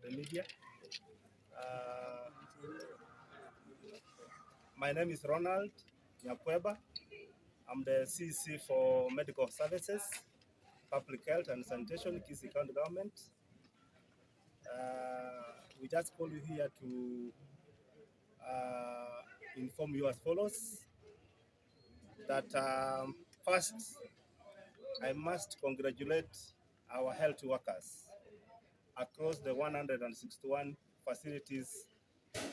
the media. My name is Ronald Nyakweba. I'm the CC for Medical Services, Public Health and Sanitation, Kisii County Government. We just call you here to inform you as follows, that first, I must congratulate our health workers across the 161 facilities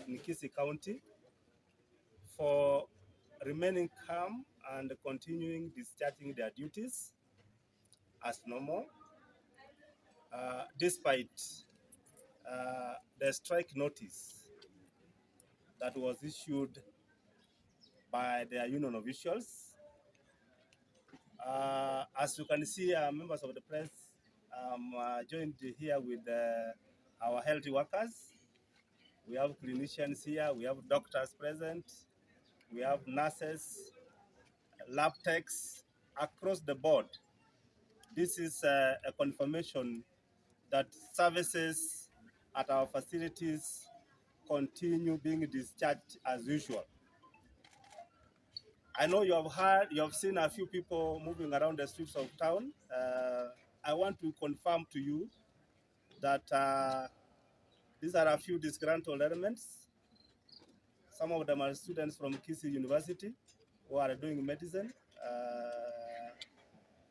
in Kisii County for remaining calm and continuing discharging their duties as normal, despite the strike notice that was issued by their union officials. As you can see, members of the press, joined here with our health workers. We have clinicians here, we have doctors present, we have nurses, lab techs across the board. This is a confirmation that services at our facilities continue being discharged as usual. I know you have seen a few people moving around the streets of town. I want to confirm to you that these are a few disgruntled elements. Some of them are students from Kisii University who are doing medicine.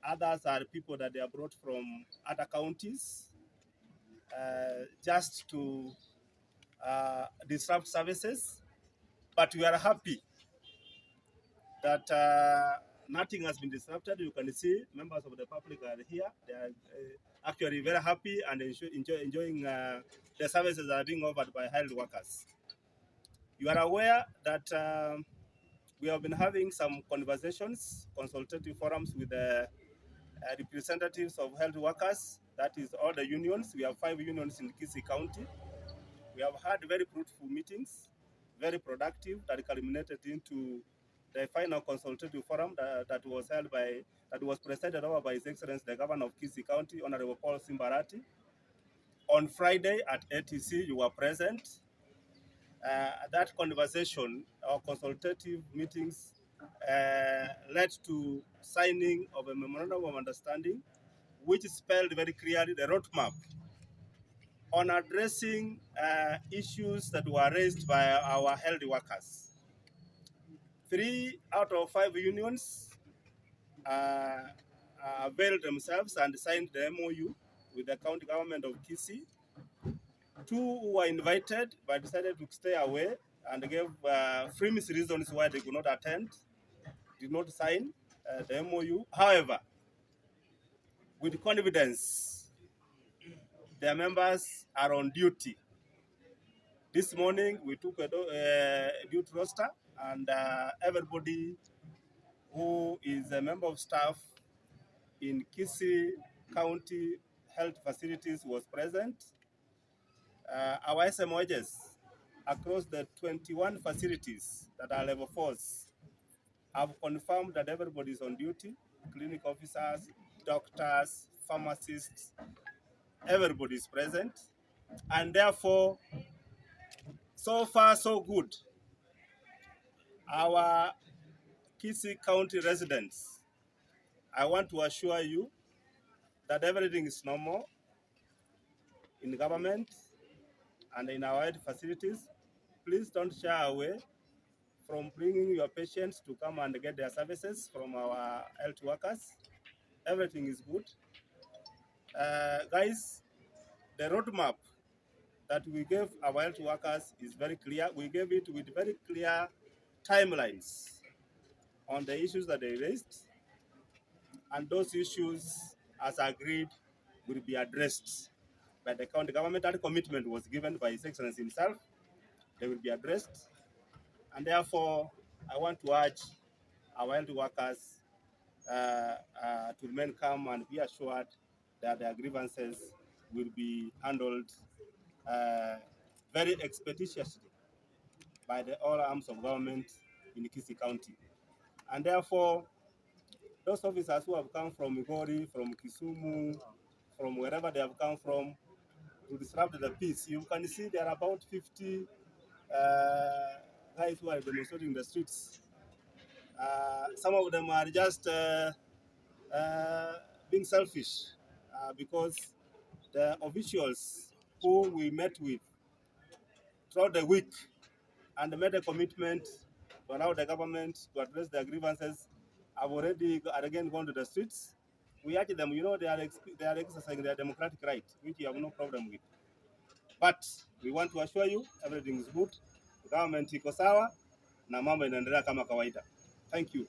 Others are people that they are brought from other counties just to disrupt services. But we are happy that nothing has been disrupted. You can see members of the public are here. They are actually very happy and enjoying the services that are being offered by health workers. You are aware that we have been having some conversations, consultative forums with the representatives of health workers. That is all the unions. We have 5 unions in Kisii County. We have had very fruitful meetings, very productive, that culminated into the final consultative forum that was presided over by His Excellency the Governor of Kisii County, Honorable Paul Simbarati. On Friday at ATC, you were present. That conversation, our consultative meetings, led to signing of a memorandum of understanding, which spelled very clearly the roadmap on addressing issues that were raised by our health workers. 3 out of 5 unions availed themselves and signed the MOU with the county government of Kisii. 2 who were invited but decided to stay away and gave famous reasons why they could not attend, did not sign the MOU. However, with confidence, their members are on duty. This morning, we took a duty roster, and everybody who is a member of staff in Kisii County Health Facilities was present. Our SMOs across the 21 facilities that are level 4s have confirmed that everybody is on duty, clinic officers, doctors, pharmacists, everybody is present. And therefore, so far so good. Our Kisii County residents, I want to assure you that everything is normal in government and in our health facilities. Please don't shy away from bringing your patients to come and get their services from our health workers. Everything is good. Guys, the roadmap that we gave our health workers is very clear. We gave it with very clear timelines on the issues that they raised, and those issues, as agreed, will be addressed by the county government. That commitment was given by His Excellency himself. They will be addressed, and therefore, I want to urge our health workers to remain calm and be assured that their grievances will be handled very expeditiously by all arms of government in Kisii County. And therefore, those officers who have come from Migori, from Kisumu, from wherever they have come from, to disrupt the peace. You can see there are about 50 guys who are demonstrating in the streets. Some of them are just being selfish because the officials who we met with throughout the week and made a commitment to allow the government to address their grievances have already again gone to the streets. We urge them, they are exercising their democratic right, which you have no problem with. But we want to assure you everything is good. The government iko sawa na mambo inaendelea kama kawaida. Thank you.